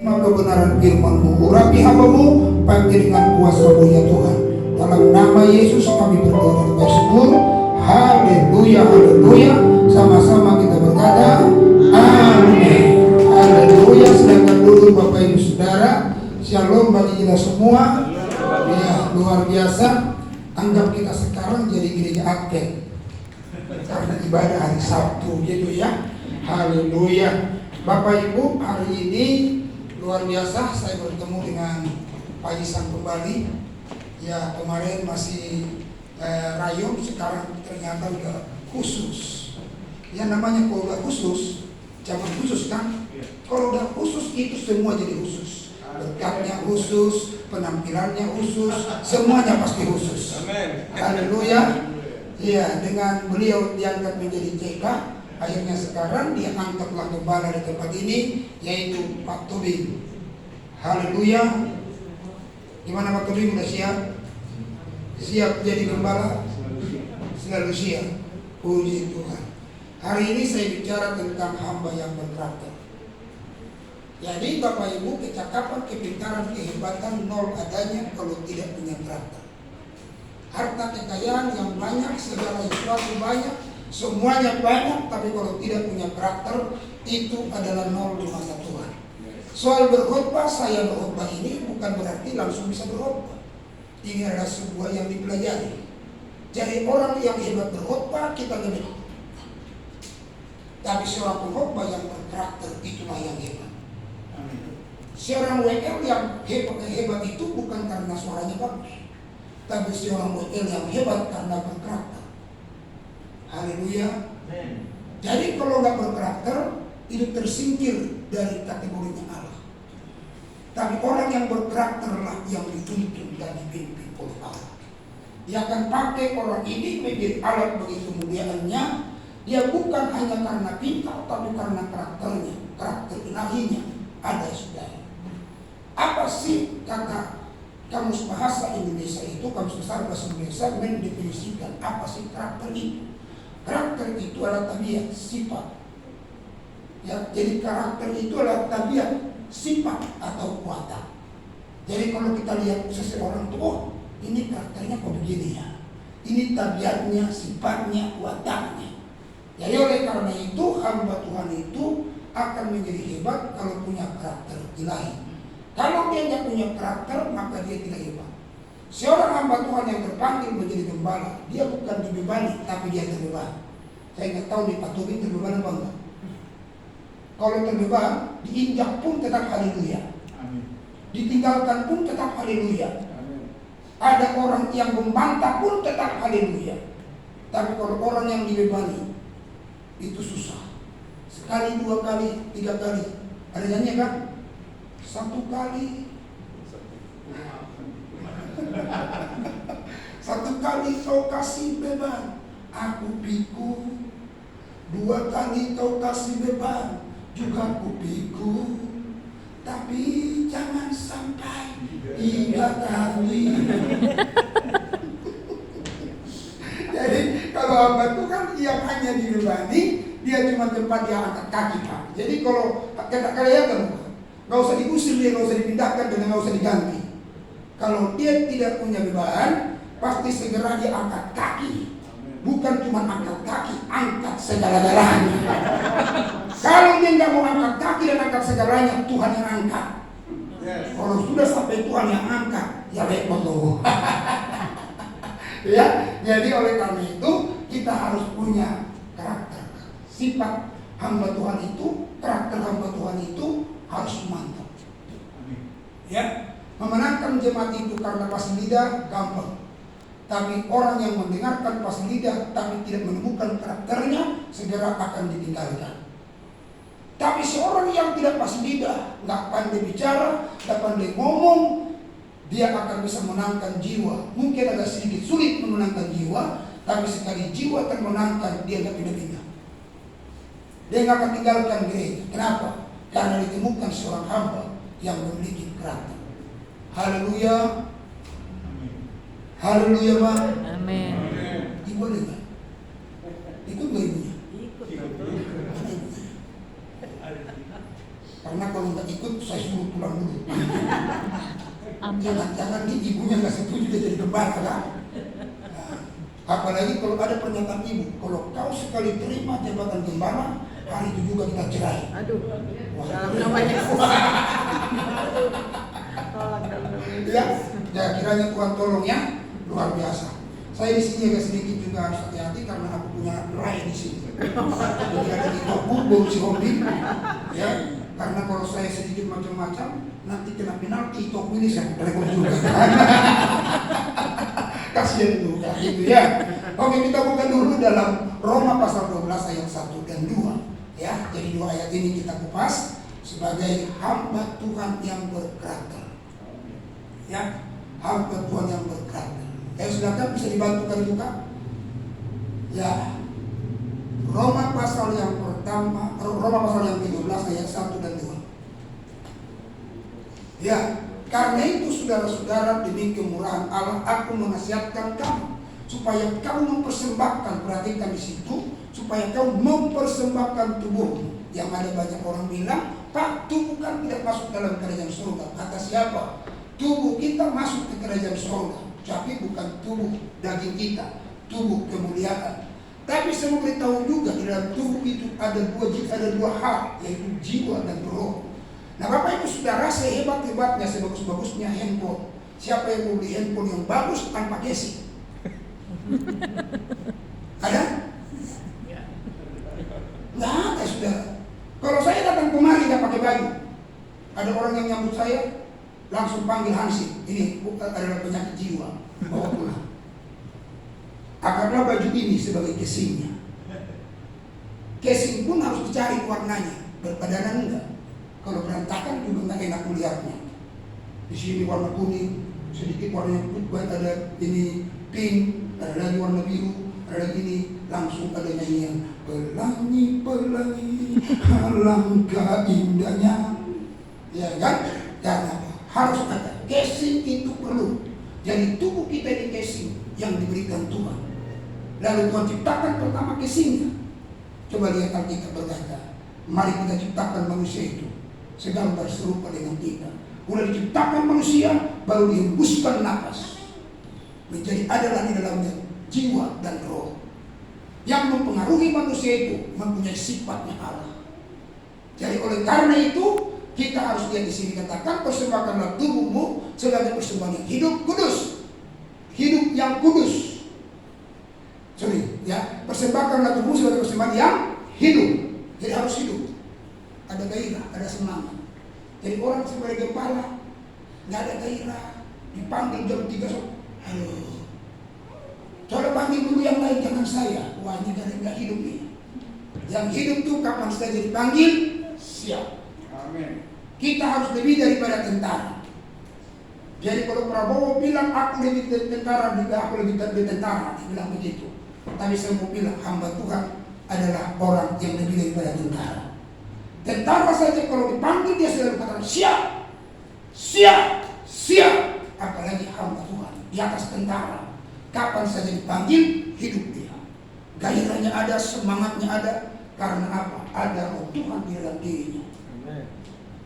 Kebenaran firman-Mu, urapi hamba-Mu, pakai dengan kuasa-Mu ya Tuhan. Dalam nama Yesus kami berdoa dan bersyukur. Haleluya, haleluya. Sama-sama kita berkata, amin. Haleluya. Sedangkan dulu Bapak Ibu Saudara, shalom bagi kita semua. Ya, luar biasa. Anggap kita sekarang jadi gereja Advent karena ibadah hari Sabtu gitu ya. Haleluya. Bapak Ibu, hari ini luar biasa, saya bertemu dengan Pak Isan kembali. Ya, kemarin masih rayong, sekarang ternyata udah khusus. Ya namanya kalau udah khusus, zaman khusus kan? Kalau udah khusus itu semua jadi khusus. Berkatnya khusus, penampilannya khusus, semuanya pasti khusus. Haleluya. Ya, dengan beliau diangkat menjadi TK. Akhirnya sekarang dia angkatlah gembala di tempat ini, yaitu Pak Tobing. Haleluya. Gimana Pak Tobing, udah siap? Siap jadi gembala? Selalu siap. Puji Tuhan. Hari ini saya bicara tentang hamba yang berkarakter. Jadi Bapak Ibu, kecakapan, kepintaran, kehebatan nol adanya kalau tidak punya karakter. Harta kekayaan yang banyak, segala sesuatu banyak, semuanya banyak, tapi kalau tidak punya karakter, itu adalah nol di mata Tuhan. Soal berkhotbah, saya berkhotbah ini bukan berarti langsung bisa berkhotbah. Ini adalah sebuah yang dipelajari. Jadi orang yang hebat berkhotbah, kita lebih. Tapi seorang pengkhotbah yang berkarakter, itulah yang hebat. Seorang WL yang hebat itu bukan karena suaranya bagus, tapi seorang WL yang hebat karena berkarakter. Haleluya. Jadi kalau nggak berkarakter, itu tersingkir dari kategorinya Allah. Tapi orang yang berkarakterlah yang dituntun dan dipimpin oleh Allah. Dia akan pakai orang ini menjadi alat bagi kemuliaannya. Dia bukan hanya karena pintar, tapi karena karakternya, karakter ilahinya ada saudara. Apa sih kata Kamus Bahasa Indonesia itu, Kamus Besar Bahasa Indonesia mendefinisikan apa sih karakter itu? Karakter itu adalah tabiat, sifat. Ya, jadi karakter itu adalah tabiat, sifat atau watak. Jadi kalau kita lihat seseorang itu, oh ini karakternya kok begini ya, ini tabiatnya, sifatnya, wataknya. Jadi oleh karena itu hamba Tuhan itu akan menjadi hebat kalau punya karakter ilahi. Kalau dia tidak punya karakter, maka dia tidak hebat. Seorang hamba Tuhan yang terpanggil menjadi gembala, dia bukan dibebani, tapi dia terbeban. Saya nggak tahu di Pak Tobing terbeban apa enggak. Kalau terbeban, diinjak pun tetap haleluya. Ditinggalkan pun tetap haleluya. Ada orang yang membantah pun tetap haleluya. Tapi kalau orang yang dibebani, itu susah. Sekali, dua kali, tiga kali. Ada nyanyi kan? Satu kali. Satu kali kau kasih beban, aku pikul. Dua kali kau kasih beban, juga aku pikul. Tapi jangan sampai tiga kali. Jadi kalau hamba Tuhan yang hanya dibebani, dia cuma tempat dia angkat kaki Pak. Jadi kalau kata kelihatan, nggak usah diusir dia, nggak usah dipindahkan dan nggak usah diganti. Kalau dia tidak punya beban, pasti segera dia angkat kaki. Bukan cuma angkat kaki, angkat segala-galanya. Kalau dia nggak mau angkat kaki dan angkat segalanya, Tuhan yang angkat. Kalau sudah sampai Tuhan yang angkat, ya repot loh. Ya, jadi oleh karena itu kita harus punya karakter. Sifat hamba Tuhan itu, karakter hamba Tuhan itu harus mantap. Ya, memenangkan jemaat itu karena pasang lidah gampang. Tapi orang yang mendengarkan pasang lidah tapi tidak menemukan karakternya, segera akan ditinggalkan. Tapi seorang yang tidak pasang lidah, nggak pandai bicara, nggak pandai ngomong, dia akan bisa menangkan jiwa. Mungkin agak sedikit sulit memenangkan jiwa, tapi sekali jiwa termenangkan, dia nggak pindah-pindah. Dia nggak akan tinggalkan gereja. Kenapa? Karena ditemukan seorang hamba yang memiliki karakter. Haleluya. Haleluya Pak. Amin. Ibu boleh nggak? Ikut nggak ibunya? Ikut. Karena kalau nggak ikut, saya suruh Jangan-jangan nih ibunya nggak setuju dia jadi gembala kan? Nah, apalagi kalau ada pernyataan ibu, kalau kau sekali terima jabatan gembala, hari itu juga kita cerai. Aduh, dalam namanya. Tolong dalam namanya. Ya, kiranya Tuhan tolong ya, luar biasa. Saya di sini agak sedikit juga harus hati-hati karena aku punya rai di sini. Jadi ada di toko bau si hobi, ya. Karena kalau saya sedikit macam-macam, nanti kena penalti toko ini saya telepon juga. Kasihan juga, gitu ya. Oke, kita buka dulu dalam Roma pasal 12 ayat 1 dan 2. Ya, jadi 2 ayat ini kita kupas sebagai hamba Tuhan yang berkarakter. Ya, hamba Tuhan yang berkarakter. Silakan bisa dibantukan juga. Ya, Roma pasal yang pertama, Roma pasal yang ke-12 ayat 1 dan 2. Ya, karena itu saudara-saudara, demi kemurahan Allah aku menasihatkan kamu supaya kamu mempersembahkan, perhatikan di situ, supaya kamu mempersembahkan tubuhmu. Yang ada banyak orang bilang, Pak, tubuh kan tidak masuk dalam kerajaan surga. Kata siapa? Tubuh kita masuk ke kerajaan surga, tapi bukan tubuh daging kita, tubuh kemuliaan. Tapi saya mau beritahu juga di dalam tubuh itu ada dua hal, yaitu jiwa dan roh. Nah, Bapak Ibu Saudara, sehebat-hebatnya, sebagus-bagusnya handphone, siapa yang mau beli handphone yang bagus tanpa casing? Ada? Nggak ada, saudara. Kalau saya datang kemari nggak pakai baju, ada orang yang nyambut saya, langsung panggil Hansi. Ini adalah penyakit jiwa, bawa pulang. Akarlah baju ini sebagai casingnya. Casing pun harus dicari warnanya, berpadanan enggak. Kalau berantakan juga nggak enak melihatnya. Di sini warna kuning, sedikit warna putih, ada ini pink, ada lagi warna biru, ada lagi ini, langsung ada nyanyian pelangi-pelangi, alangkah indahnya. Ya kan? Karena harus ada casing, itu perlu. Jadi tubuh kita ini casing yang diberikan Tuhan. Lalu Tuhan ciptakan pertama casingnya. Coba lihat Alkitab berkata, mari kita ciptakan manusia itu segambar serupa dengan kita. Udah diciptakan manusia, baru dihembuskan nafas. Menjadi adalah di dalamnya jiwa dan roh. Yang mempengaruhi manusia itu mempunyai sifatnya Allah. Jadi oleh karena itu kita harus lihat di sini katakan, persembahkanlah tubuhmu sebagai persembahan yang hidup, kudus. Hidup yang kudus. Ya, persembahkanlah tubuhmu sebagai persembahan yang hidup. Jadi harus hidup. Ada gairah, ada semangat. Jadi orang sebagai gembala nggak ada gairah, dipanggil jam 3 sore. Aduh, coba panggil dulu yang lain, jangan saya. Wah, ini nggak hidup nih. Yang hidup tuh kapan saja dipanggil, siap. Amin. Kita harus lebih daripada tentara. Jadi kalau Prabowo bilang aku lebih tentara, aku lebih tentara, dibilang begitu. Tapi saya mau bilang hamba Tuhan adalah orang yang lebih daripada tentara. Tentara saja kalau dipanggil dia selalu katakan siap, siap, siap. Apalagi hamba Tuhan di atas tentara, kapan saja dipanggil hidup dia. Gairahnya ada, semangatnya ada. Karena apa? Ada roh Tuhan di dalam dirinya.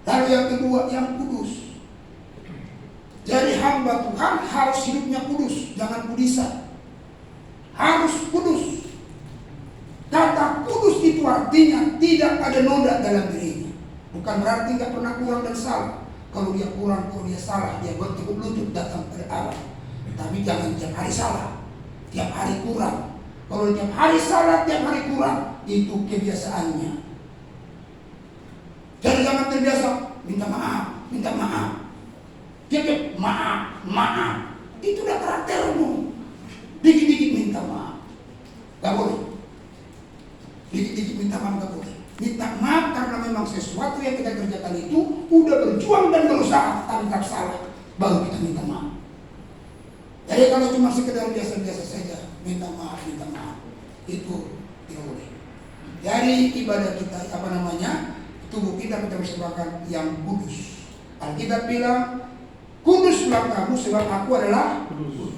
Lalu yang kedua, yang kudus. Jadi hamba Tuhan harus hidupnya kudus, jangan kudisan. Harus kudus. Kata kudus itu artinya tidak ada noda dalam dirinya. Bukan berarti nggak pernah kurang dan salah. Kalau dia kurang, kalau dia salah, dia bertekuk lutut datang pada Allah. Tapi jangan tiap hari salah, tiap hari kurang. Kalau tiap hari salah, tiap hari kurang, itu kebiasaannya. Jadi jangan terbiasa minta maaf, minta maaf. Dia maaf, maaf. Itu udah karaktermu. Dikit-dikit minta maaf, gak boleh. Dikit-dikit minta maaf gak boleh. Minta maaf karena memang sesuatu yang kita kerjakan itu udah berjuang dan berusaha, tapi tak salah, baru kita minta maaf. Jadi kalau cuma sekedar biasa-biasa saja minta maaf, itu tidak boleh. Jadi ibadah kita, tubuh kita persembahkan yang kudus. Alkitab bilang, kuduslah kamu sebab aku adalah kudus.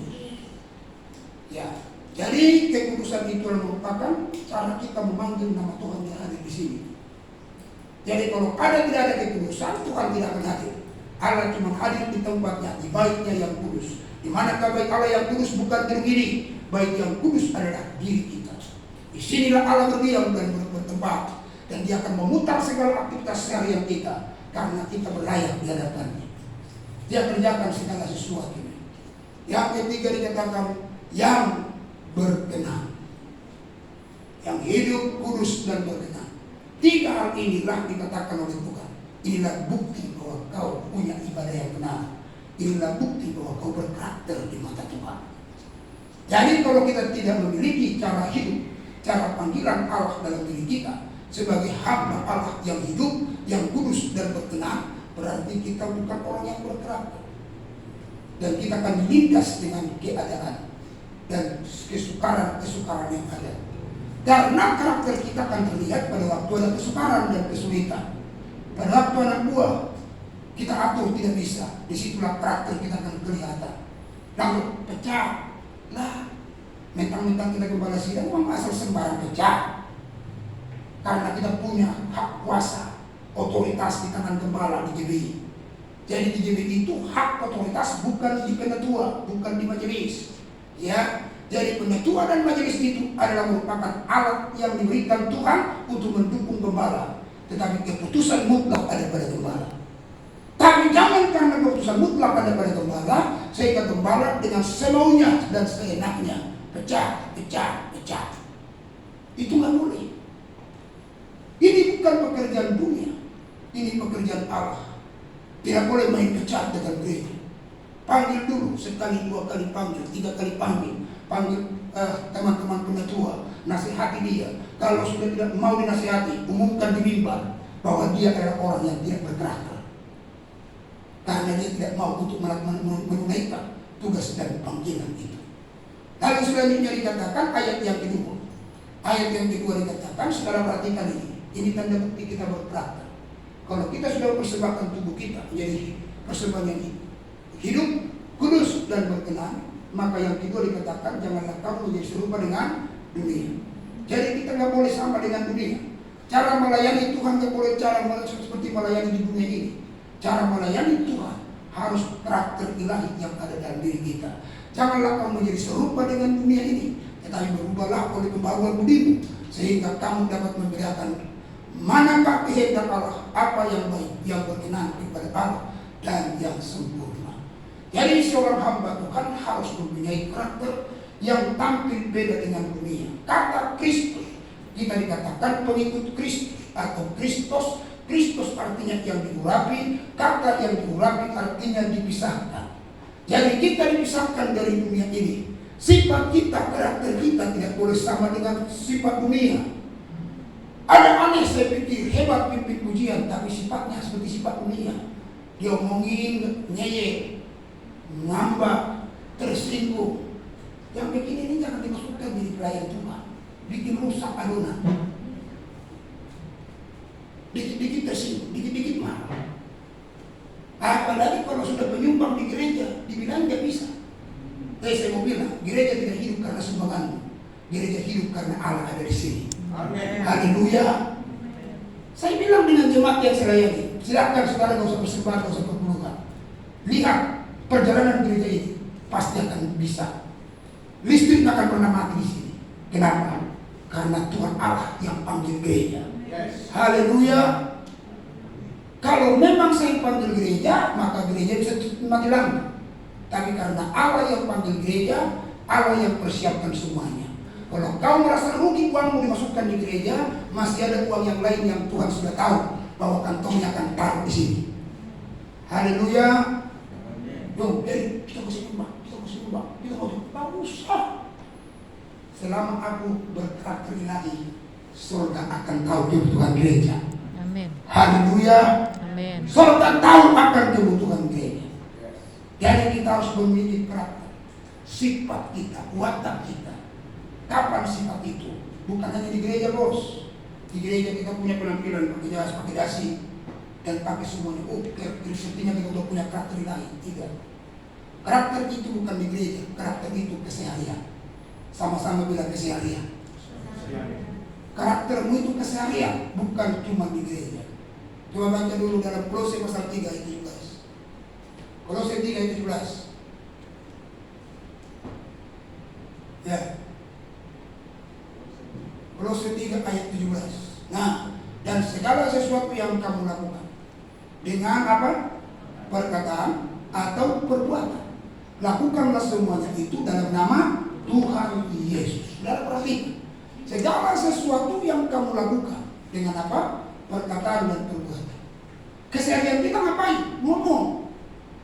Ya, jadi kekudusan itu merupakan cara kita memanggil nama Tuhan yang ada di sini. Jadi kalau tidak ada kekudusan, Tuhan tidak akan hadir. Allah cuma hadir di tempatnya, di baitnya yang kudus. Di manakah bait Allah yang kudus? Bukan gedung ini. Bait yang kudus adalah diri kita. Di sinilah Allah berdiam dan bertempat, dan Dia akan memutar segala aktivitas seharian kita karena kita berlayak di hadapannya. Dia kerjakan segala sesuatu. Yang ketiga dikatakan yang berkenan, yang hidup, kudus, dan berkenan. 3 hal inilah dikatakan oleh Tuhan. Inilah bukti bahwa kau punya ibadah yang benar. Inilah bukti bahwa kau berkarakter di mata Tuhan. Jadi kalau kita tidak memiliki cara hidup, cara panggilan Allah dalam diri kita sebagai hamba Allah yang hidup, yang kudus dan berkenan, berarti kita bukan orang yang berkarakter. Dan kita akan dilindas dengan keadaan dan kesukaran yang ada. Karena karakter kita akan terlihat pada waktu ada kesukaran dan kesulitan. Pada waktu anak buah kita atur tidak bisa, disitulah karakter kita akan kelihatan. Lalu pecah, lah mentang-mentang kita kepala sidang memang asal sembarang pecah. Karena kita punya hak kuasa, otoritas di tangan gembala di GBI. Jadi di GBI itu hak otoritas bukan di penatua, bukan di majelis. Ya, jadi penatua dan majelis itu adalah merupakan alat yang diberikan Tuhan untuk mendukung gembala. Tetapi keputusan mutlak ada pada gembala. Tapi jangan karena keputusan mutlak ada pada gembala, sehingga gembala dengan semaunya dan seenaknya pecah. Itu nggak boleh. Ini bukan pekerjaan dunia, ini pekerjaan Allah. Tidak boleh main pecah dengan gereja. Panggil dulu, sekali, 2 kali panggil, 3 kali panggil. Panggil teman-teman penatua, nasihati dia. Kalau sudah tidak mau dinasihati, umumkan di mimbar bahwa dia adalah orang yang tidak berkarakter. Karena dia tidak mau untuk menunaikan tugas dan panggilan itu. Lalu selanjutnya dikatakan ayat yang kedua. Ayat yang kedua dikatakan, saudara perhatikan ini. Ini tanda bukti kita berkarakter. Kalau kita sudah mempersembahkan tubuh kita menjadi persembahan yang hidup, kudus dan berkenan, maka yang kedua dikatakan janganlah kamu menjadi serupa dengan dunia. Jadi kita nggak boleh sama dengan dunia. Cara melayani Tuhan nggak boleh cara seperti melayani di dunia ini. Cara melayani Tuhan harus karakter ilahi yang ada dalam diri kita. Janganlah kamu menjadi serupa dengan dunia ini, tetapi berubahlah oleh pembaruan budimu, sehingga kamu dapat membedakan manakah kehendak Allah, apa yang baik, yang berkenan kepada Allah, dan yang sempurna. Jadi seorang hamba Tuhan harus mempunyai karakter yang tampil beda dengan dunia. Kata Kristus, kita dikatakan pengikut Kristus atau Kristus. Kristus artinya yang diurapi, kata yang diurapi artinya dipisahkan. Jadi kita dipisahkan dari dunia ini. Sifat kita, karakter kita tidak boleh sama dengan sifat dunia. Ada aneh saya pikir, hebat pimpin pujian, tapi sifatnya seperti sifat dunia. Dia omongin, ngeyel, ngambak, tersinggung. Yang bikin ini jangan dimasukkan jadi pelayan Tuhan. Bikin rusak adonan. Dikit-dikit tersinggung, dikit-dikit marah. Apalagi kalau sudah menyumbang di gereja, dibilang nggak bisa. Saya mau bilang, gereja tidak hidup karena sumbanganmu. Gereja hidup karena Allah ada di sini. Amin. Haleluya. Saya bilang dengan jemaat yang saya layani, silakan saudara nggak usah bersembahan, nggak usah berpelukan. Lihat perjalanan gereja ini, pasti akan bisa. Listrik akan pernah mati di sini. Kenapa? Karena Tuhan Allah yang panggil gereja. Yes. Haleluya. Kalau memang saya panggil gereja, maka gereja bisa mati lampu. Tapi karena Allah yang panggil gereja, Allah yang persiapkan semuanya. Kalau kau merasa rugi uangmu dimasukkan di gereja, masih ada uang yang lain yang Tuhan sudah tahu bahwa kantongnya akan taruh di sini. Haleluya. Yo, jadi kita mesti nyumbang, kita mau usah. Selama aku berkarakter ilahi, surga akan tahu kebutuhan gereja. Amin. Haleluya. Amin. Surga tahu akan kebutuhan gereja. Jadi kita harus memiliki karakter, sifat kita, watak kita. Kapan sifat itu? Bukan hanya di gereja, bos. Di gereja kita punya penampilan pakai jas, pakai dasi, dan pakai semuanya. Oh, sepertinya kita sudah punya karakter ilahi. Tidak. Karakter itu bukan di gereja, karakter itu keseharian. Sama-sama bilang keseharian. Karaktermu itu keseharian, bukan cuma di gereja. Coba baca dulu dalam Kolose pasal 3 itu, guys. Kolose 3 ayat 17. Ya. Kolose 3 ayat 17. Nah, dan segala sesuatu yang kamu lakukan dengan apa? Perkataan atau perbuatan, lakukanlah semuanya itu dalam nama Tuhan Yesus. Saudara perhatikan, segala sesuatu yang kamu lakukan dengan apa? Perkataan dan perbuatan. Keseharian kita ngapain? Ngomong.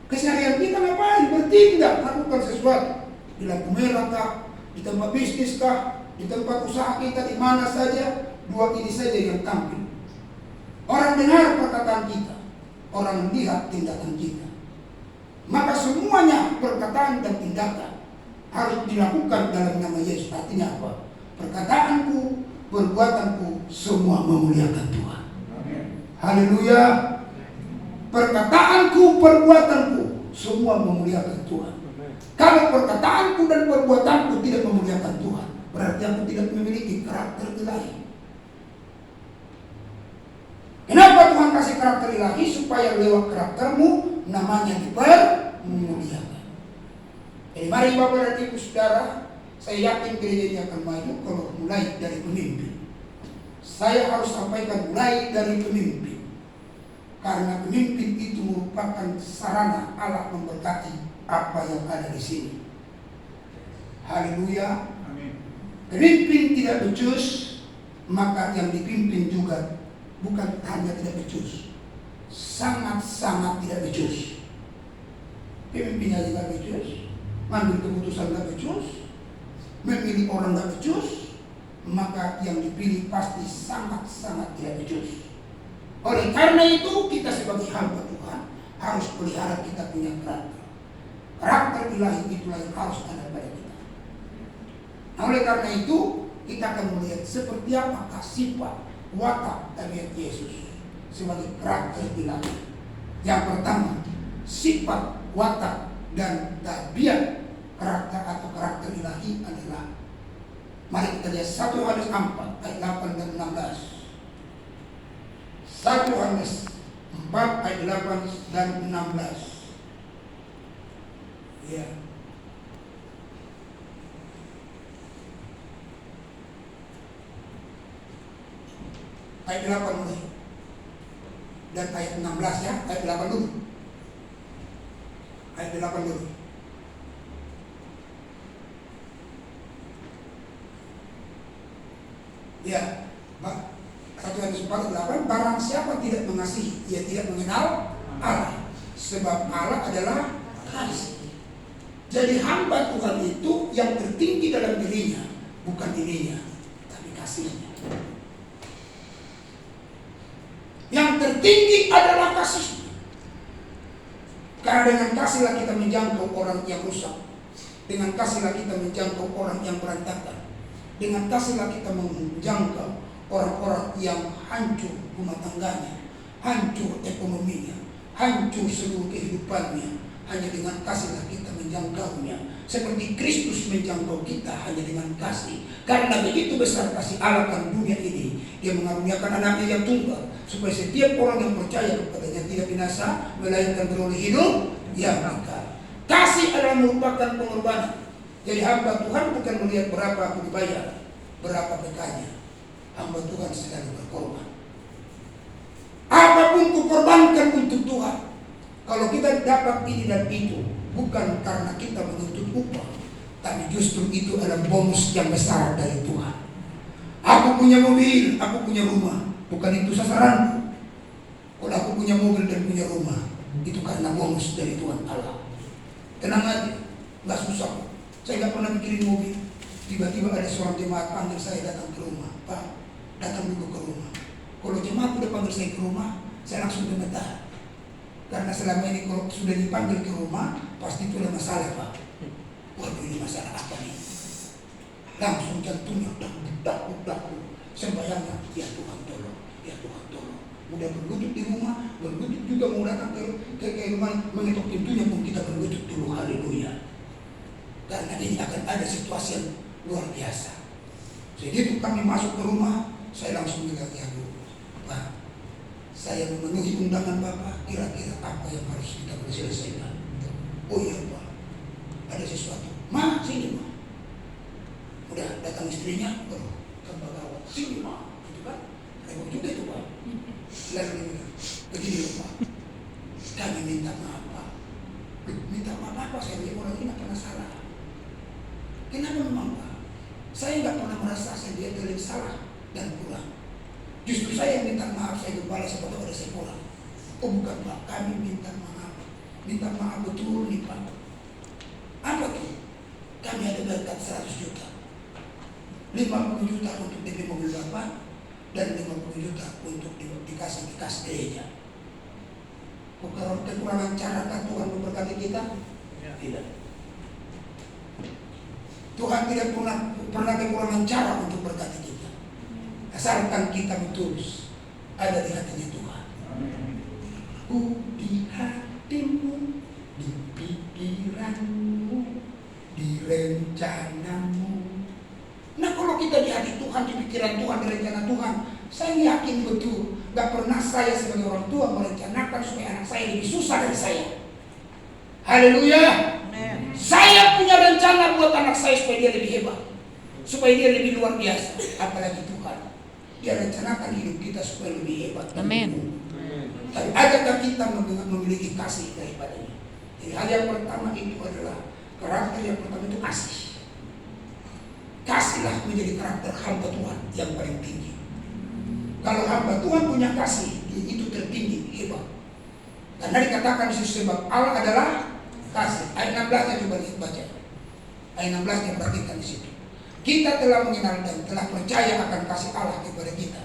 Keseharian kita ngapain? Bertindak, lakukan sesuatu. Di lampu merah kah? Di tempat bisnis kah? Di tempat usaha kita, di mana saja. Dua ini saja yang tampil. Orang dengar perkataan kita, orang melihat tindakan kita. Maka semuanya perkataan dan tindakan harus dilakukan dalam nama Yesus. Artinya apa? Perkataanku, perbuatanku semua memuliakan Tuhan. Haleluya. Perkataanku, perbuatanku semua memuliakan Tuhan. Kalau perkataanku dan perbuatanku tidak memuliakan Tuhan, berarti aku tidak memiliki karakter ilahi. Kenapa Tuhan kasih karakter ilahi? Supaya lewat karaktermu namanya dipermuliakan. Jadi mari Bapak dan Ibu Saudara, saya yakin gereja ini akan maju kalau mulai dari pemimpin. Saya harus sampaikan mulai dari pemimpin. Karena pemimpin itu merupakan sarana Allah memberkati apa yang ada di sini. Haleluya. Pemimpin tidak becus, maka yang dipimpin juga bukan hanya tidak becus, sangat-sangat tidak becus. Pemimpinnya tidak becus, mengambil keputusan tidak becus, memilih orang tidak becus, maka yang dipilih pasti sangat-sangat tidak becus. Oleh karena itu kita sebagai hamba Tuhan harus pelihara kita punya karakter. Karakter ilahi itulah yang harus ada pada kita. Nah, oleh karena itu kita akan melihat seperti apakah sifat, watak, tabiat Yesus sebagai karakter ilahi. Yang pertama, sifat, watak, dan tabiat karakter atau karakter ilahi adalah, mari kita lihat 1 Yohanes 4 ayat 8 dan 16. 1 Yohanes 4 ayat 8 dan 16. Ya. Ayat 8 mulai. Dan ayat 16 ya, ayat 8 dulu. Ayat 8 dulu. Ya, Pak. 1 Yohanes 4:8, barang siapa tidak mengasihi, ia tidak mengenal Allah, sebab Allah adalah kasih. Jadi hamba Tuhan itu yang tertinggi dalam dirinya bukan dirinya, tapi kasihnya. Yang tertinggi adalah kasihnya. Karena dengan kasihlah kita menjangkau orang yang rusak, dengan kasihlah kita menjangkau orang yang berantakan, dengan kasihlah kita menjangkau orang-orang yang hancur rumah tangganya, hancur ekonominya, hancur seluruh kehidupannya. Hanya dengan kasihlah kita menjangkaunya. Seperti Kristus menjangkau kita hanya dengan kasih. Karena begitu besar kasih Allah akan dunia ini, Dia mengaruniakan anaknya yang tunggal, supaya setiap orang yang percaya kepadanya tidak binasa, melainkan beroleh hidup yang kekal. Kasih adalah merupakan pengorbanan. Jadi hamba Tuhan bukan melihat berapa aku dibayar, berapa PK-nya. Hamba Tuhan selalu berkorban. Apapun kukorbankan untuk Tuhan. Kalau kita dapat ini dan itu, bukan karena kita menuntut upah, tapi justru itu adalah bonus yang besar dari Tuhan. Aku punya mobil, aku punya rumah, bukan itu sasaranku. Kalau aku punya mobil dan punya rumah, itu karena bonus dari Tuhan Allah. Tenang aja, nggak susah. Saya nggak pernah mikirin mobil. Tiba-tiba ada seorang jemaat panggil saya datang ke rumah. Pak, datang dulu ke rumah. Kalau jemaat udah panggil saya ke rumah, saya langsung gemetar. Karena selama ini kalau sudah dipanggil ke rumah, pasti itu ada masalah, Pak. Waduh, ini masalah apa nih? Langsung jantungnya dak. Sembayangnya, ya Tuhan tolong, ya Tuhan tolong. Mudah berlutut di rumah, berlutut juga mau datang ke rumah, mengetuk pintunya pun kita berlutut dulu, haleluya. Karena ini akan ada situasi yang luar biasa. Jadi itu kami masuk ke rumah, saya langsung bilang, ya Bu, Pak, saya memenuhi undangan Bapak, kira-kira apa yang harus kita selesaikan? Oh iya Pak, ada sesuatu. Ma, sini Ma. Udah datang istrinya, tambah gawat. Sini Ma, gitu kan? Repot juga itu Pak. Lalu dia bilang, begini loh Pak, kami minta maaf Pak. Minta maaf apa? Saya bilang orang ini nggak pernah salah. Kenapa memang Pak? Saya nggak pernah merasa saya dia terlalu salah dan kurang. Justru saya yang minta maaf, saya gembala sebab ada saya kurang. Oh bukan Pak, kami minta maaf. Minta maaf betul nih Pak. Apa tuh? Kami ada berkat 100 juta. 50 juta untuk DP mobil Bapak dan 50 juta untuk dikasih di kas gereja. Bukan kekurangan cara kan Tuhan memberkati kita? Tidak. Tuhan tidak pernah kekurangan cara untuk berkati kita. Asalkan kita betul ada di hatinya Tuhan. Di hatimu, di pikiranmu, di rencanamu. Nah kalau kita di hati Tuhan, di pikiran Tuhan, di rencana Tuhan, saya yakin betul gak pernah saya sebagai orang tua merencanakan supaya anak saya lebih susah dari saya. Haleluya. Saya punya rencana buat anak saya supaya dia lebih hebat, supaya dia lebih luar biasa. Apalagi Tuhan, dia rencanakan hidup kita supaya lebih hebat. Amin. Tapi adakah kita memiliki kasih daripadanya? Jadi hal yang pertama itu adalah karakter yang pertama itu kasih. Kasihlah menjadi karakter hamba Tuhan yang paling tinggi. Kalau hamba Tuhan punya kasih, itu tertinggi, hebat. Karena dikatakan di situ sebab Allah adalah kasih. Ayat 16-nya coba lihat baca. Ayat 16-nya perhatikan di situ. Kita telah mengenal dan telah percaya akan kasih Allah kepada kita.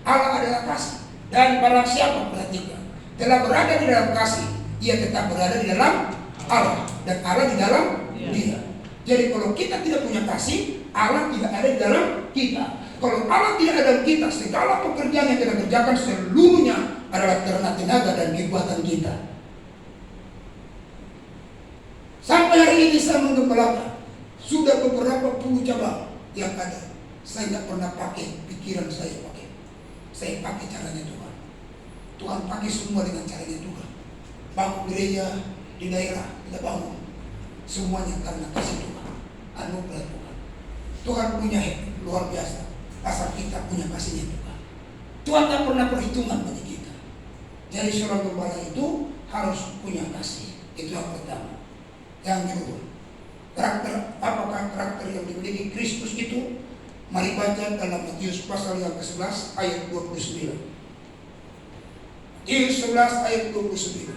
Allah adalah kasih. Dan barang siapa perhatikan telah berada di dalam kasih, ia tetap berada di dalam Allah dan Allah di dalam dia. Jadi kalau kita tidak punya kasih, Allah tidak ada di dalam kita. Kalau Allah tidak ada dalam kita, segala pekerjaan yang kita kerjakan seluruhnya adalah karena tenaga dan kekuatan kita. Sampai hari ini saya menggembalakan sudah beberapa puluh cabang yang ada. Saya tidak pernah pakai pikiran saya pakai. Saya pakai caranya Tuhan. Tuhan pakai semua dengan caranya Tuhan. Bangun gereja di daerah, kita bangun. Semuanya karena kasih Tuhan, anugerah Tuhan. Tuhan punya luar biasa. Asal kita punya kasihnya Tuhan. Tuhan tak pernah perhitungan bagi kita. Jadi seorang gembala itu harus punya kasih. Itu yang pertama. Yang kedua, apakah karakter yang dimiliki Kristus itu? Mari baca dalam Matius pasal yang ke-11 ayat 29. Matius 11 ayat 29.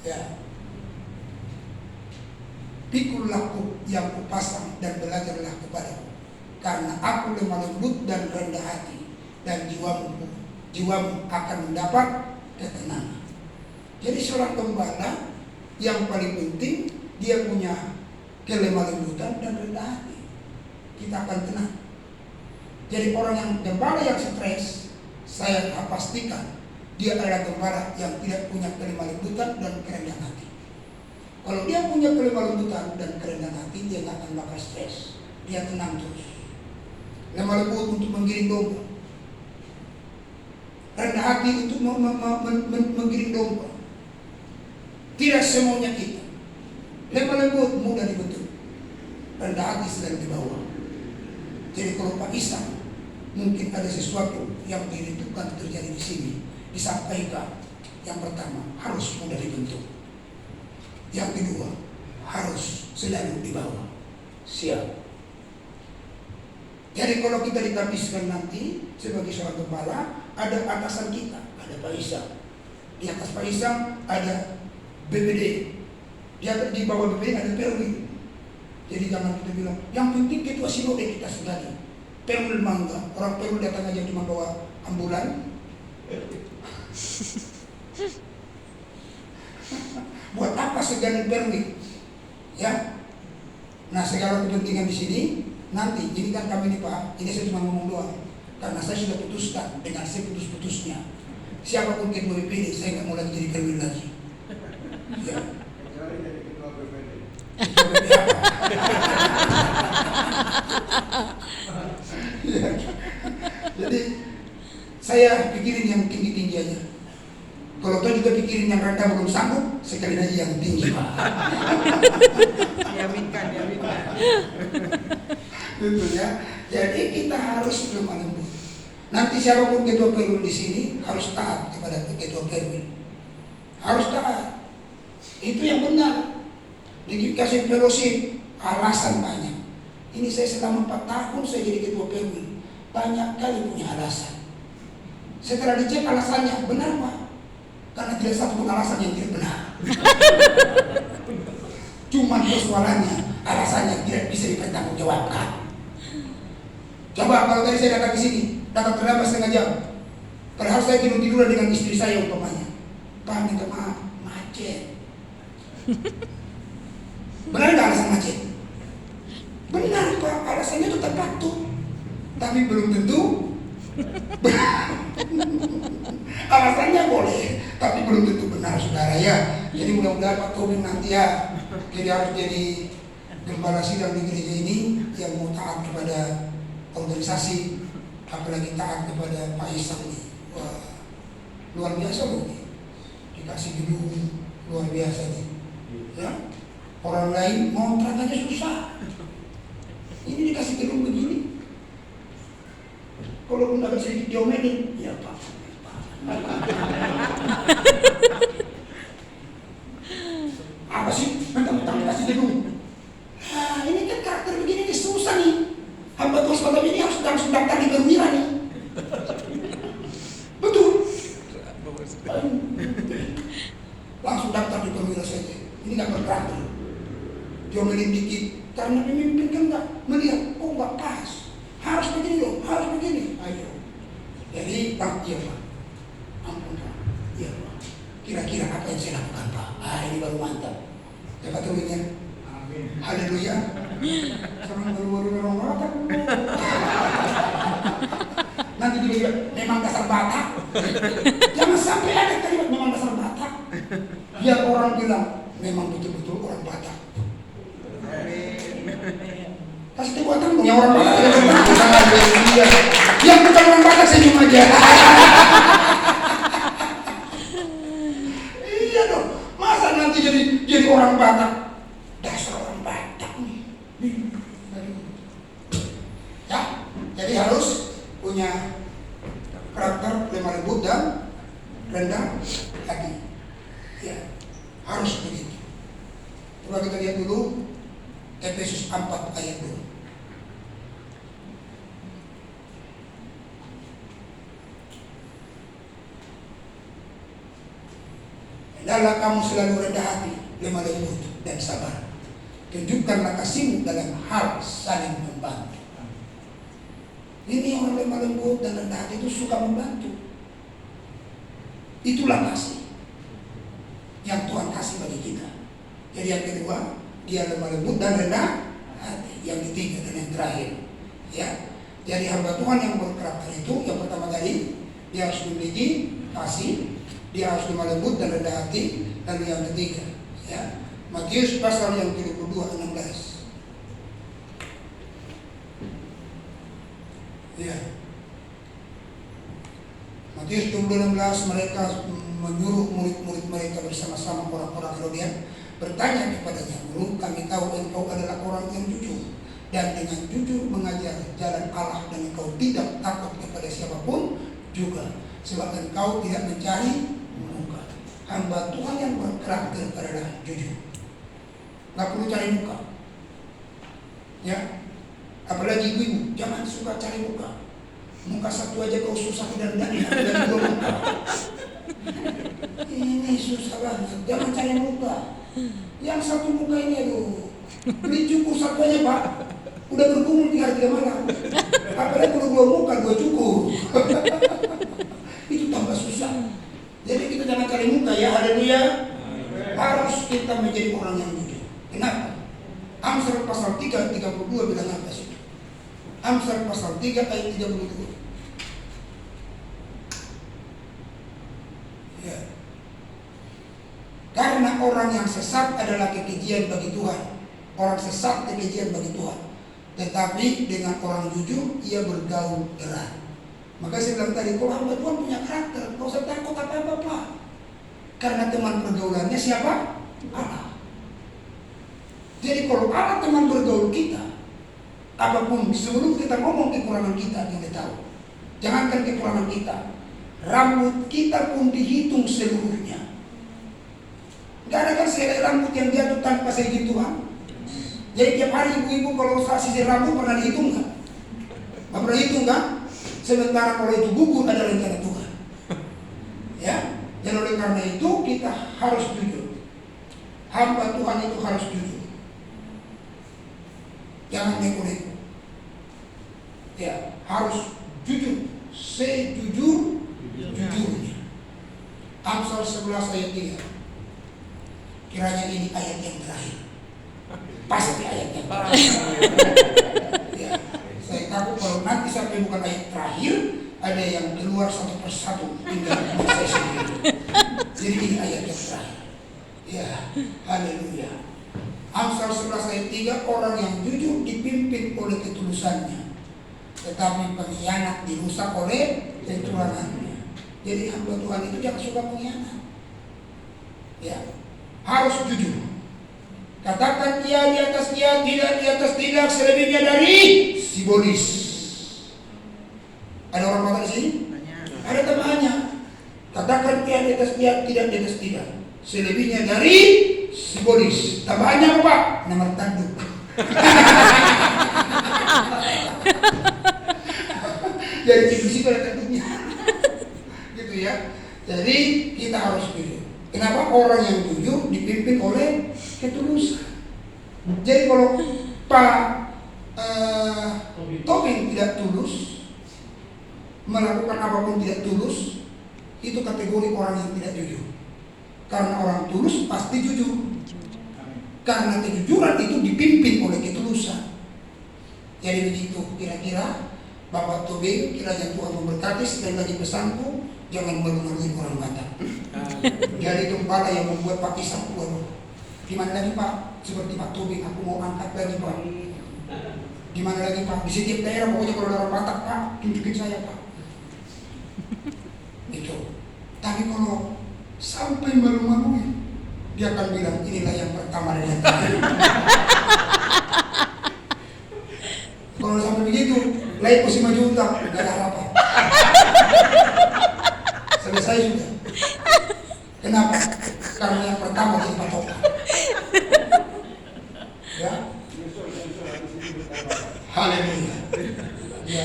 Ya. Pikulah yang kupasang dan belajarlah kepadaku, karena aku lemah lembut dan rendah hati, dan jiwamu akan mendapat ketenangan. Jadi seorang gembala yang paling penting dia punya kelemah lembutan dan rendah hati. Kita akan tenang. Jadi orang yang gembala yang stres, saya pastikan dia adalah gembala yang tidak punya kelemah lembutan dan kerendahan hati. Kalau dia punya kelemah lembutan dan kerendahan hati, dia nggak akan bakal stres. Dia tenang terus. Lemah lembut untuk menggiring domba, rendah hati untuk menggiring domba. Tidak semuanya kita. Lemah lembut mudah dibentuk, rendah hati sedang dibawa. Jadi kalau Pak Isam mungkin ada sesuatu yang dirindukan terjadi di sini, disampaikan. Yang pertama harus mudah dibentuk. Yang kedua harus selalu dibawa. Siap. Jadi kalau kita ditabiskan nanti sebagai seorang gembala, ada atasan kita, ada Pak Isam. Di atas Pak Isam ada BPD. Di bawah BPD ada Perwil. Jadi jangan kita bilang, yang penting ketua sinode kita sudah. Perwil mangga, orang Perwil datang aja cuma bawa ambulan. Buat apa segan Perwil? Ya. Nah segala kepentingan di sini nanti, ini kan kami nih Pak, ini saya cuma ngomong doang. Karena saya sudah putuskan dengan seputus-putusnya. Siapapun ketua BPD, saya nggak mau lagi jadi Perwil lagi. Ya. Jadi saya pikirin yang tinggi-tinggi aja. Kalau kau juga pikirin yang rendah belum sanggup, sekali aja yang tinggi, Pak. Diaminkan. Gitu ya. Jadi kita harus lemah lembut. Nanti siapapun ketua perwil di sini harus taat kepada ketua perwil. Harus taat. Itu yang benar. Dikasih fellowship, alasan banyak. Ini saya selama 4 tahun saya jadi ketua perwil, banyak kali punya alasan. Setelah dicek alasannya benar, Pak, karena tidak satu pun alasan yang tidak benar. Cuma persoalannya alasannya tidak bisa dipertanggungjawabkan. Coba kalau tadi saya datang ke sini, datang terlambat setengah jam, padahal saya tidur-tiduran dengan istri saya umpamanya. Pak, minta maaf, macet. Benar nggak alasan macet? Benar, Pak, alasannya itu tepat tuh, tapi belum tentu. Alasannya boleh, tapi belum tentu benar, saudara ya. Jadi mudah-mudahan Pak Tobing nanti ya, jadi harus jadi gembala sidang di gereja ini yang mau taat kepada organisasi, apalagi taat kepada Pak Isang nih. Wah, luar biasa loh nih. Dikasih gedung luar biasa nih. Ya, orang lain ngontrak aja susah. Ini dikasih gedung begini. Kalau pun agak sedikit diomelin, ya Pak. Apa sih? Mentang-mentang kasih gedung. Nah, ini kan karakter begini nih susah nih. Hamba Tuhan semacam ini harus langsung daftar di perwira nih. Betul. Langsung daftar di perwira saja. Ini nggak berkarakter. Diomelin dikit. Karena pemimpin kan nggak melihat, oh nggak pas. Harus begini loh, harus begini. Ayo. Jadi Pak, iya Pak. Ampun Pak. Iya Pak. Kira-kira apa yang saya lakukan Pak? Ini baru mantap. Dapat tulinya. Amin. Haleluya. Sekarang baru-baru orang Batak. Nanti juga memang dasar Batak. Jangan sampai ada kalimat memang dasar Batak. Biar orang bilang memang betul-betul orang Batak. Kasih tepuk tangan punya orang Batak. Yang bukan orang Batak senyum aja. Iya dong. Masa nanti jadi orang Batak? Dasar orang Batak nih. Ya, jadi harus punya karakter lemah lembut dan rendah hati. Ya, harus begitu. Coba kita lihat dulu Efesus 4 ayat 2. Hendaklah kamu selalu rendah hati, lemah lembut dan sabar. Tunjukkanlah kasihmu dalam hal saling membantu. Ini orang lemah lembut dan rendah hati itu suka membantu. Itulah kasih yang Tuhan kasih bagi kita. Jadi yang kedua, dia lemah lembut dan rendah hati. Yang ketiga dan yang terakhir, ya. Jadi hamba Tuhan yang berkarakter itu, yang pertama tadi, dia harus memiliki kasih, dia harus lemah lembut dan rendah hati, dan yang ketiga, ya. Matius pasal yang ke-22 16. Ya. Matius 22:16, mereka menyuruh murid-murid mereka bersama-sama orang-orang Herodia bertanya kepadanya, "Guru, kami tahu engkau adalah orang yang jujur dan dengan jujur mengajar jalan Allah dan engkau tidak takut kepada siapapun juga, sebab engkau tidak mencari muka." Hamba Tuhan yang berkarakter adalah jujur. Nggak perlu cari muka. Ya. Apalagi ibu-ibu, jangan suka cari muka. Muka satu aja kau susah dan dua muka. Ini susah banget. Jangan cari muka. Yang satu muka ini aduh, beli cukur satu aja Pak, udah bergumul 3 hari 3 malam. Apalagi kalau 2 muka 2 cukur. Itu tambah susah. Jadi kita jangan cari muka ya, haleluya. Harus kita menjadi orang yang jujur. Kenapa? Amsal pasal 3 ayat 32 bilang apa sih? Amsal pasal 3 ayat 32. Ya. Karena orang yang sesat adalah kekejian bagi Tuhan. Orang sesat kekejian bagi Tuhan. Tetapi dengan orang jujur ia bergaul erat. Maka saya bilang tadi, kalau hamba Tuhan punya karakter, gak usah takut apa-apa Pak. Karena teman pergaulannya siapa? Allah. Jadi kalau Allah teman bergaul kita, apapun sebelum kita ngomong kekurangan kita, dia tahu. Jangankan kekurangan kita, rambut kita pun dihitung seluruhnya. Gak ada kan selai rambut yang jatuh tanpa seizin Tuhan. Jadi tiap hari ibu-ibu kalau sisir rambut pernah dihitung nggak? Nggak pernah hitung kan? Sementara kalau itu gugur ada rencana Tuhan. Ya, dan oleh karena itu kita harus jujur. Hamba Tuhan itu harus jujur. Jangan neko-neko. Ya, harus jujur, sejujur-jujurnya. Amsal 11 ayat 3. Kiranya ini ayat yang terakhir. Pasti ayat yang terakhir. Ya, saya takut kalau nanti sampai bukan ayat terakhir, ada yang keluar satu persatu tinggal saya sendiri. Jadi ini ayat yang terakhir. Ya, haleluya. Amsal 11 ayat 3, orang yang jujur dipimpin oleh ketulusannya, tetapi pengkhianat dirusak oleh kecurangannya. Jadi hamba Tuhan itu jangan suka pengkhianat. Ya, harus jujur. Katakan iya di atas iya, tidak di atas tidak, selebihnya dari simbolis. Ada orang kata di sini? Ada tambahannya. Katakan iya di atas iya, tidak di atas tidak, selebihnya dari simbolis. Tambahannya apa Pak? Nomor tanduk. Jadi di situ ada tanduknya. Gitu ya. Jadi kita harus jujur. Kenapa? Orang yang jujur dipimpin oleh ketulusan. Jadi kalau Pak Tobing tidak tulus, melakukan apapun tidak tulus, itu kategori orang yang tidak jujur. Karena orang tulus pasti jujur. Karena kejujuran itu dipimpin oleh ketulusan. Jadi begitu kira-kira Bapak Tobing, kiranya Tuhan memberkati. Sekali lagi pesanku, jangan malu-maluin orang Batak. Jadi gembala yang membuat Pak Kisah waduh, gimana lagi Pak? Seperti Pak Tobing, aku mau angkat lagi Pak. Gimana lagi Pak? Di setiap daerah pokoknya kalau ada orang Batak Pak, tunjukin saya Pak. Gitu. Tapi kalau sampai malu-maluin, dia akan bilang inilah yang pertama dari yang terakhir. Kalau sampai begitu, lain pasti maju utang, gak ada harapan. Selesai sudah. Kenapa? Karena yang pertama jadi patokan. Ya. Haleluya. Ya.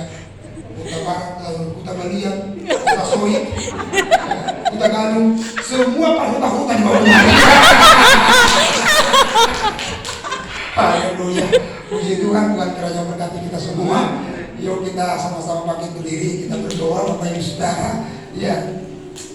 Kuta Barat, Kuta Balian, Kuta Soik, Kuta Galung, semua pahuta-huta di bawah rumah. Haleluya. Puji Tuhan, Tuhan kiranya berkati kita semua. Yuk kita sama-sama bangkit berdiri, kita berdoa Bapak Ibu Saudara. Ya.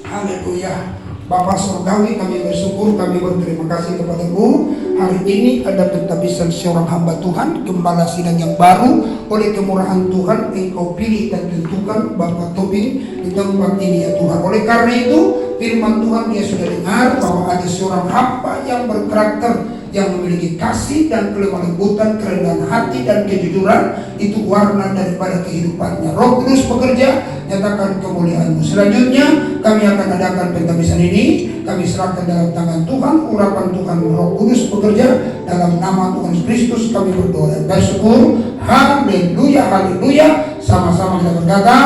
Haleluya. Bapak Surgawi, kami bersyukur, kami berterima kasih kepada-Mu. Hari ini ada pentabisan seorang hamba Tuhan, gembala sidang yang baru. Oleh kemurahan Tuhan, Engkau pilih dan tentukan Bapak Tobing di tempat ini ya Tuhan. Oleh karena itu, firman Tuhan dia sudah dengar bahwa ada seorang hamba yang berkarakter, yang memiliki kasih dan kelemah lembutan, kerendahan hati dan kejujuran, itu warna daripada kehidupannya. Roh Kudus bekerja, nyatakan kemuliaan-Mu. Selanjutnya kami akan adakan pentabisan ini, kami serahkan dalam tangan Tuhan, urapan Tuhan Roh Kudus bekerja. Dalam nama Tuhan Kristus kami berdoa dan bersyukur. Haleluya, haleluya. Sama-sama kita berkata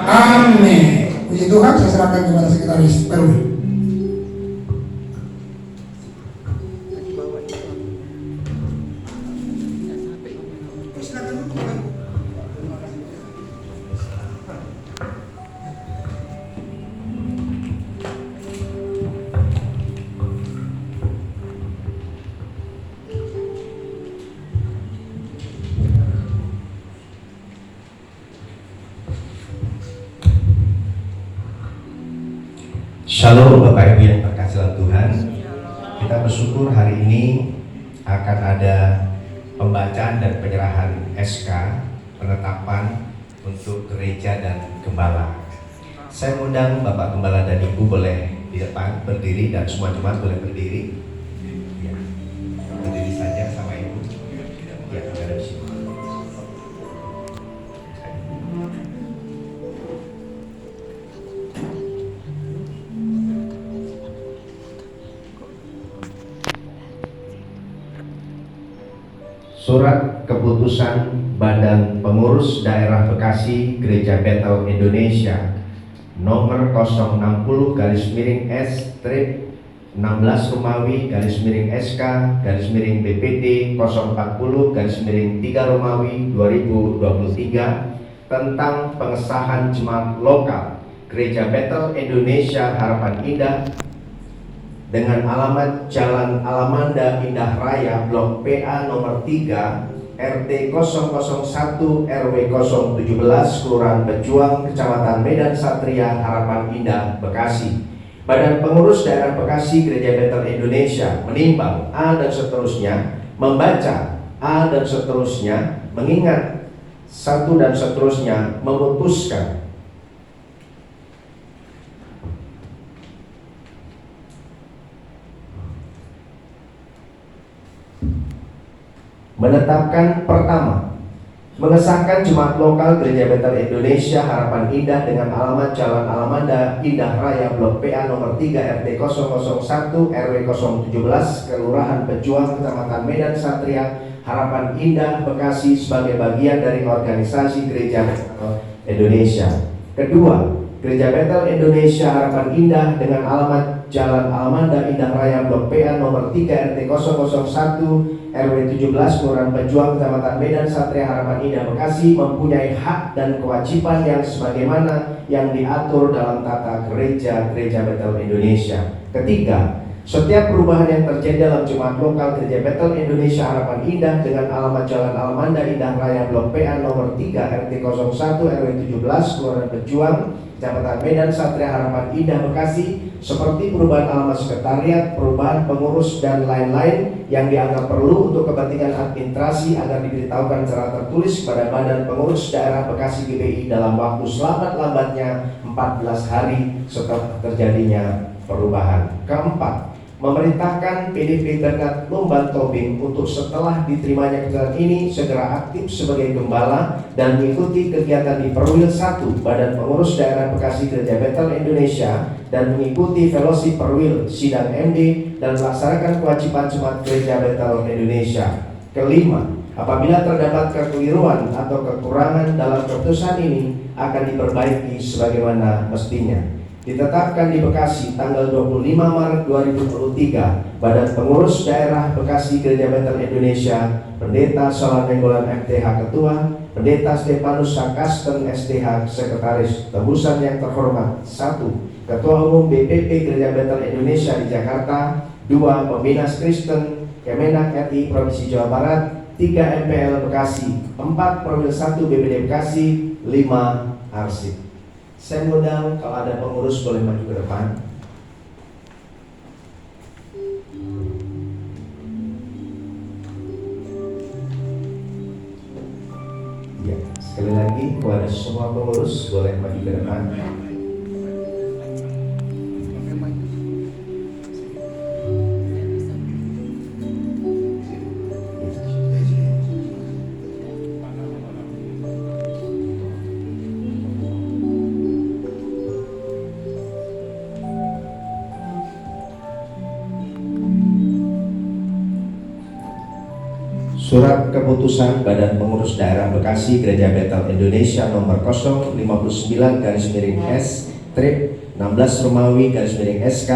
amin. Puji Tuhan, saya serahkan kepada sekretaris Perwi. Shalom Bapak Ibu yang terkasih dalam Tuhan. Kita bersyukur hari ini akan ada pembacaan dan penyerahan SK penetapan untuk gereja dan gembala. Saya mengundang Bapak Gembala dan Ibu boleh di depan berdiri dan semua jemaat boleh berdiri. Ya, berdiri saja sama Ibu. Ya, ada di sini. Surat Keputusan Badan Pengurus Daerah Bekasi Gereja Bethel Indonesia nomor 060-S-16 Romawi SK BPD 040-3 Romawi 2023 tentang pengesahan jemaat lokal Gereja Bethel Indonesia Harapan Indah dengan alamat Jalan Alamanda Indah Raya Blok PA nomor 3 RT 001 RW 017 Kelurahan Pejuang Kecamatan Medan Satria Harapan Indah Bekasi. Badan Pengurus Daerah Bekasi Gereja Bethel Indonesia menimbang A dan seterusnya, membaca A dan seterusnya, mengingat satu dan seterusnya, memutuskan menetapkan pertama, mengesahkan jemaat lokal Gereja Bethel Indonesia Harapan Indah dengan alamat Jalan Alamanda Indah Raya Blok PA nomor 3 RT 001 RW 017 Kelurahan Pejuang Kecamatan Medan Satria Harapan Indah Bekasi sebagai bagian dari organisasi Gereja Bethel Indonesia. Kedua, Gereja Bethel Indonesia Harapan Indah dengan alamat Jalan Alamanda Indah Raya Blok PA nomor 3 RT 001 RW 17 Kelurahan Pejuang Kecamatan Medan Satria Harapan Indah Bekasi mempunyai hak dan kewajiban yang sebagaimana yang diatur dalam tata Gereja Bethel Indonesia. Ketiga, setiap perubahan yang terjadi dalam jemaat lokal Gereja Bethel Indonesia Harapan Indah dengan alamat Jalan Alamanda Indah Raya Blok PA nomor 3 RT 01 RW 17 Kelurahan Pejuang Kecamatan Medan Satria Harapan Indah Bekasi seperti perubahan alamat sekretariat, perubahan pengurus dan lain-lain yang dianggap perlu untuk kepentingan administrasi agar diberitahukan secara tertulis kepada Badan Pengurus Daerah Bekasi GBI dalam waktu selambat-lambatnya 14 hari setelah terjadinya perubahan. Keempat, memerintahkan PDP Bernard Lumban Tobing untuk setelah diterimanya kegiatan ini segera aktif sebagai gembala dan mengikuti kegiatan di Perwil 1 Badan Pengurus Daerah Bekasi Gereja Bethel Indonesia dan mengikuti fellowship Perwil Sidang MD dan melaksanakan kewajiban jemaat Gereja Bethel Indonesia. Kelima, apabila terdapat kekeliruan atau kekurangan dalam keputusan ini akan diperbaiki sebagaimana mestinya. Ditetapkan di Bekasi tanggal 25 Maret 2023, Badan Pengurus Daerah Bekasi Gereja Bethel Indonesia, Pendeta Solan Nenggolan MTH Ketua, Pendeta Stefanus Sakasten STH Sekretaris. Tebusan yang terhormat: 1. Ketua Umum BPP Gereja Bethel Indonesia di Jakarta. 2. Pembina Kristen Kemenak RI Provinsi Jawa Barat. 3. MPL Bekasi. 4. Perwil 1 BPD Bekasi. 5. Arsip. Saya modal kalau ada pengurus boleh maju ke depan. Ya, sekali lagi kalau ada semua pengurus boleh maju ke depan. Surat Keputusan Badan Pengurus Daerah Bekasi Gereja Bethel Indonesia nomor 059-S-16 Romawi SK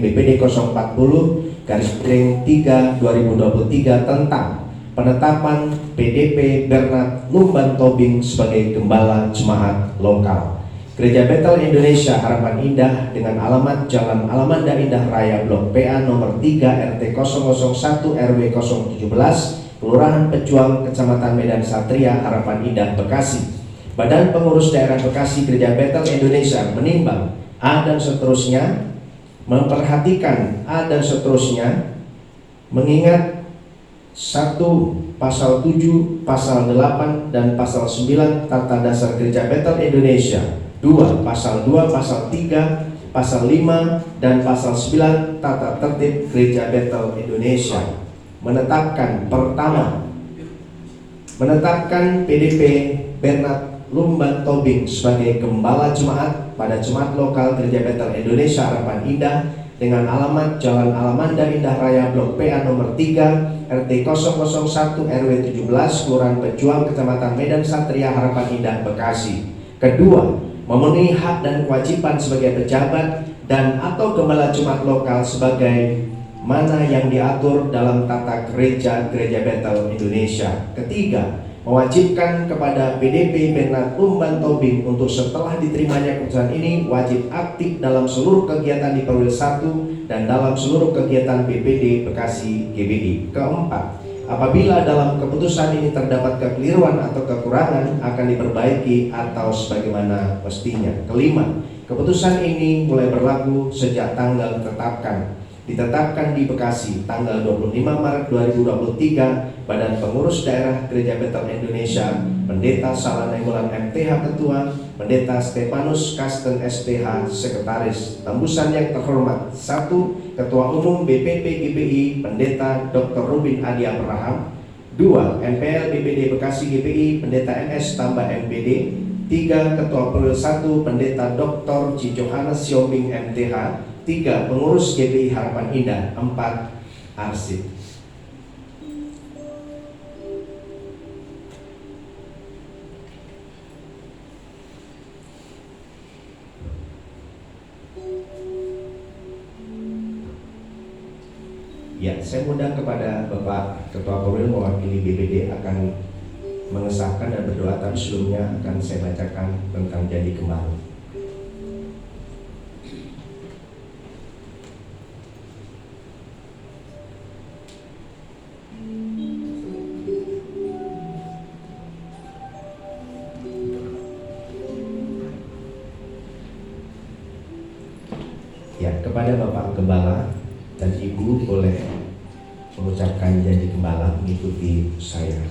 BPD 040-3 2023 tentang penetapan PDP Bernard Lumban Tobing sebagai gembala jemaat lokal Gereja Bethel Indonesia Harapan Indah dengan alamat Jalan Alamanda Indah Raya Blok PA nomor 3 RT 001 RW 017 Kelurahan Pejuang Kecamatan Medan Satria Harapan Indah Bekasi. Badan Pengurus Daerah Bekasi Gereja Bethel Indonesia menimbang A dan seterusnya, memperhatikan A dan seterusnya, mengingat 1. Pasal 7, Pasal 8 dan Pasal 9 Tata Dasar Gereja Bethel Indonesia. 2. Pasal 2, Pasal 3, Pasal 5 dan Pasal 9 Tata Tertib Gereja Bethel Indonesia. Menetapkan pertama, menetapkan PDP Bernard Lumban Tobing sebagai gembala jemaat pada jemaat lokal Gereja Bethel Indonesia Harapan Indah dengan alamat Jalan Alamanda Indah Raya Blok PA nomor 3 RT 001 RW 17 Kelurahan Pejuang Kecamatan Medan Satria Harapan Indah Bekasi. Kedua, memenuhi hak dan kewajiban sebagai pejabat dan atau gembala Jemaat lokal sebagai mana yang diatur dalam tata gereja Bethel Indonesia. Ketiga, mewajibkan kepada PDP Bernard Umban Tobing untuk setelah diterimanya keputusan ini wajib aktif dalam seluruh kegiatan di Perwil 1 dan dalam seluruh kegiatan BPD Bekasi GBI. Keempat, apabila dalam keputusan ini terdapat kekeliruan atau kekurangan akan diperbaiki atau sebagaimana mestinya. Kelima, keputusan ini mulai berlaku sejak tanggal ditetapkan di Bekasi tanggal 25 Maret 2023. Badan Pengurus Daerah Gereja Bethel Indonesia, Pendeta Salah Nainggolan MTH Ketua, Pendeta Stefanus Kasten STH Sekretaris. Tembusan yang terhormat: 1. Ketua Umum BPP GBI Pendeta Dr. Rubin Adi Abraham. 2. MPL BPD Bekasi GBI Pendeta MS tambah MPD. 3. Ketua Perwil 1 Pendeta Dr. C. Johannes Siombing MTH. 3. Pengurus GBI Harapan Indah. 4. Arsip. Ya, saya undang kepada Bapak Ketua Perwil mewakili BPD akan mengesahkan dan berdoa, tapi sebelumnya akan saya bacakan tentang janji gembala. Ya, kepada Bapak Gembala dan Ibu boleh mengucapkan janji gembala mengikuti saya.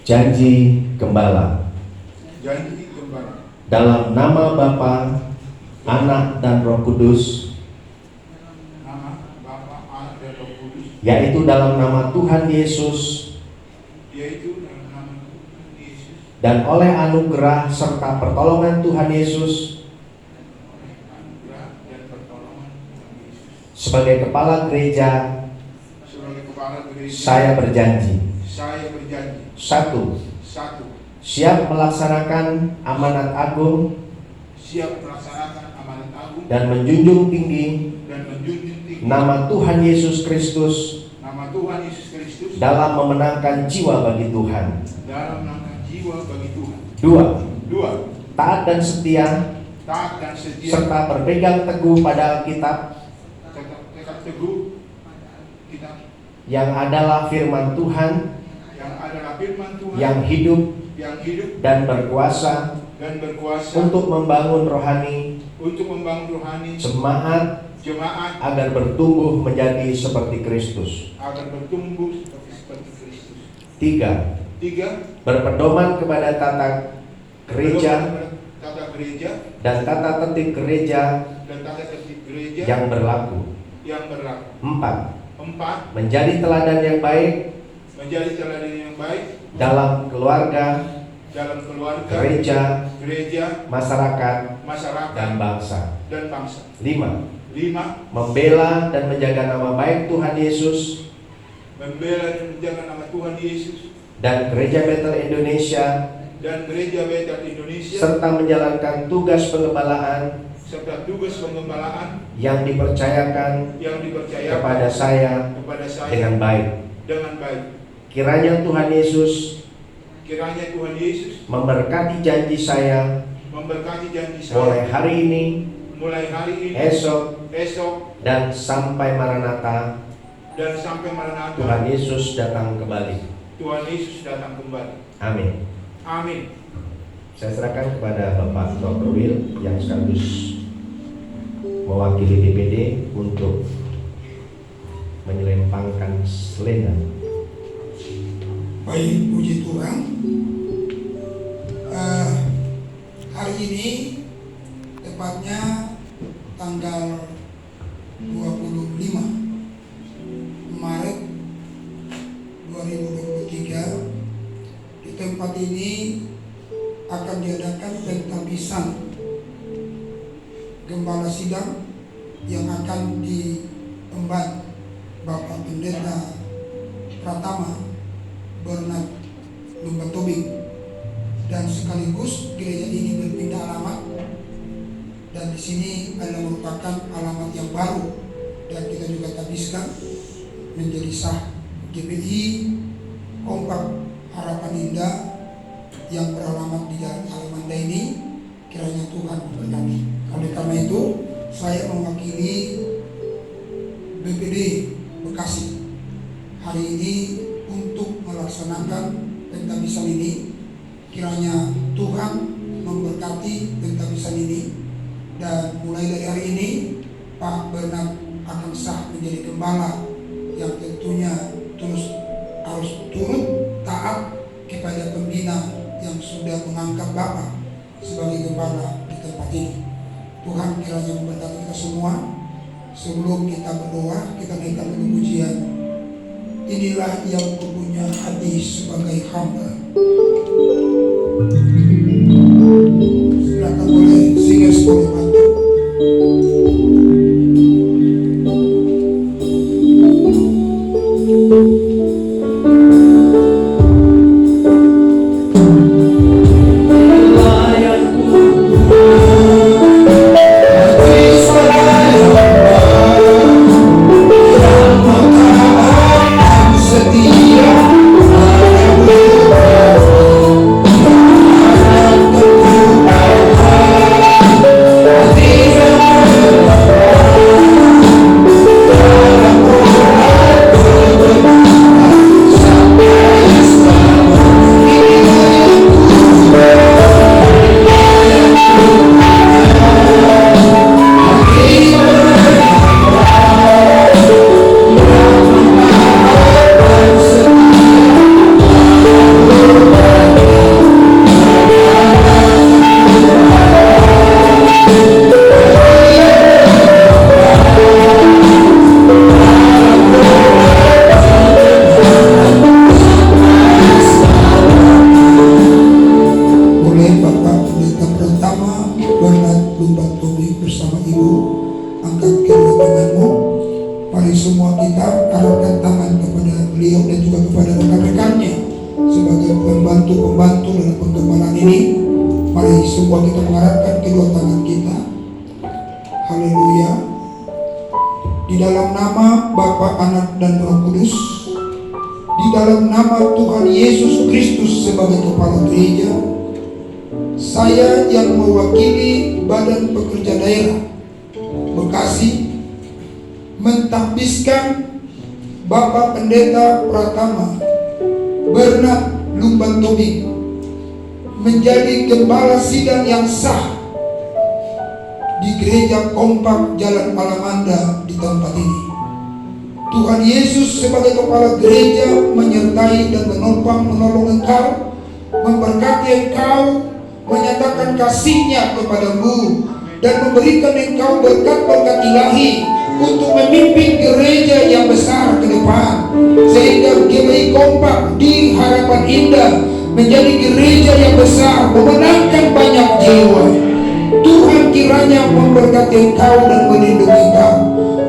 Janji gembala. Janji gembala. Dalam nama Bapa, Anak dan Roh Kudus, yaitu dalam nama Tuhan Yesus, dan oleh anugerah serta pertolongan Tuhan Yesus, sebagai kepala gereja, saya berjanji. 1. Siap melaksanakan amanat agung dan menjunjung tinggi nama Tuhan Yesus Kristus dalam memenangkan jiwa bagi Tuhan. 2. Taat dan setia serta berpegang teguh pada Alkitab yang adalah firman Tuhan yang hidup dan berkuasa untuk membangun rohani jemaat agar bertumbuh menjadi seperti Kristus. 3. Berpedoman kepada tata gereja dan tata tertib gereja yang berlaku. 4. Menjadi teladan yang baik dalam keluarga, gereja, masyarakat, dan bangsa. 5. Membela dan menjaga nama baik Tuhan Yesus dan Gereja Bethel Indonesia, serta menjalankan tugas pengembalaan yang dipercayakan kepada saya dengan baik. Kiranya Tuhan Yesus memberkati janji saya mulai hari ini, esok, dan sampai Maranatha. Tuhan Yesus datang kembali. Amin. Saya serahkan kepada Bapak Ketua Perwil yang sekaligus mewakili BPD untuk menyelempangkan selendang. Baik, puji Tuhan. Hari ini tepatnya tanggal 25 Maret 2023 tempat ini akan diadakan pentabisan gembala sidang yang akan diemban Bapak Pendeta Pratama Bernard Lumban Tobing, dan sekaligus gereja ini berpindah alamat, dan di sini adalah merupakan alamat yang baru, dan kita juga tabiskan menjadi sah GPI Kompak Harapan Indah yang beralamat di Jalan Alamanda ini. Kiranya Tuhan memberkati. Oleh karena itu, saya mewakili BPD Bekasi hari ini untuk melaksanakan pentabisan ini. Kiranya Tuhan memberkati pentabisan ini, dan mulai dari hari ini Pak Bernard akan sah menjadi gembala yang tentunya harus turut taat kepada pembina yang sudah mengangkat Bapak sebagai gembala di tempat ini. Tuhan kiranya memberkati kita semua. Sebelum kita berdoa, kita naikkan dulu pujian. Inilah yang kupunya hati sebagai hamba. Silakan boleh singers boleh bantu. Saya yang mewakili Badan Pekerja Daerah Bekasi mentahbiskan Bapak Pendeta Pratama Bernard Lumban Tobing menjadi gembala sidang yang sah di Gereja Kompak Jalan Alamanda di tempat ini. Tuhan Yesus sebagai kepala gereja menyertai dan menopang menolong engkau, memberkati engkau, menyatakan kasih-Nya kepadamu, dan memberikan engkau berkat-berkat ilahi untuk memimpin gereja yang besar ke depan, sehingga GPI Kompak di Harapan Indah menjadi gereja yang besar, memenangkan banyak jiwa. Tuhan kiranya memberkati engkau dan melindungi engkau.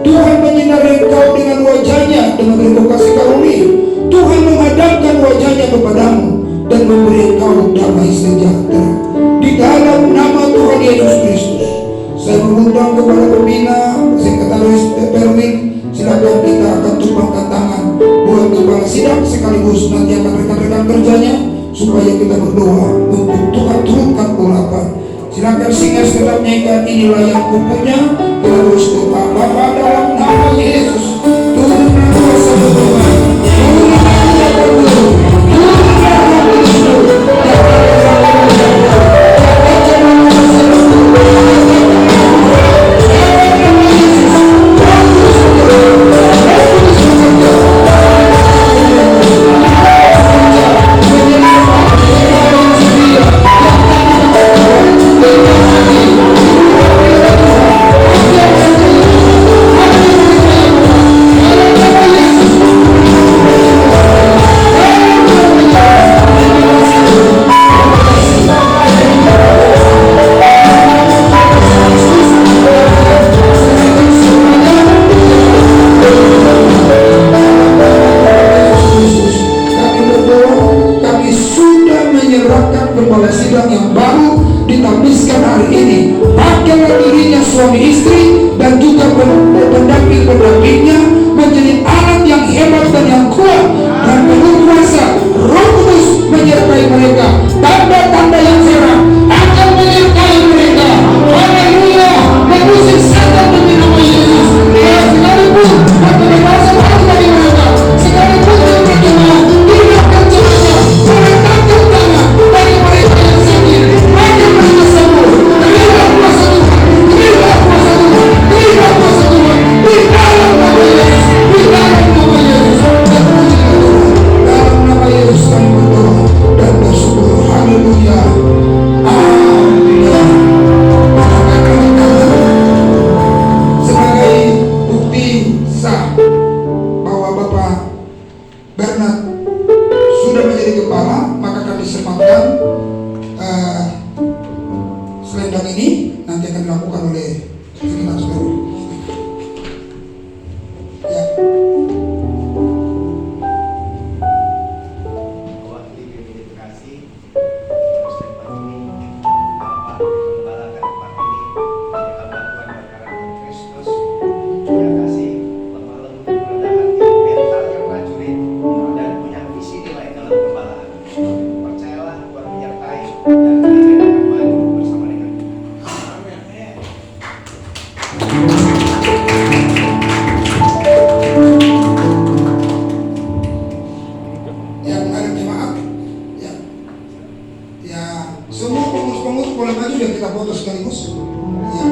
Tuhan menyinari engkau dengan wajah-Nya dan memberi kasih karunia. Tuhan menghadapkan wajah-Nya kepadamu dan memberi engkau damai sejahtera. Di dalam nama Tuhan Yesus Kristus, saya mengundang kepada pembina, sekretaris Perwin, silakan kita akan tumpangkan tangan buat kepala sidang sekaligus nanti akan rekan-rekan kerjanya, supaya kita berdoa untuk Tuhan turunkan urapan. Silakan singers tetap nyanyikan inilah yang kupunya. Kita terus doa. Bapa dalam nama Yesus, turunkan kuasa Tuhan, turunkan berdoa, turunkan Bernard sudah menjadi kepala, maka kami sematkan selendang ini nanti akan dilakukan oleh sekretaris baru. Ya. Mewakili BPD Bekasi, selendang ini Bapak Gembala Kabupaten ini menjadi hamba Tuhan berkarat Kristus, punya kasih, lemah lembut, rendah hati, mental yang prajurit, dan punya visi nilai dalam pembalaan. Percayalah Tuhan menyertai dan gereja akan maju bersama dengan kita. Amin. Yang ada jemaat, ya, ya semua pengurus boleh maju dan kita foto sekaligus. Ya,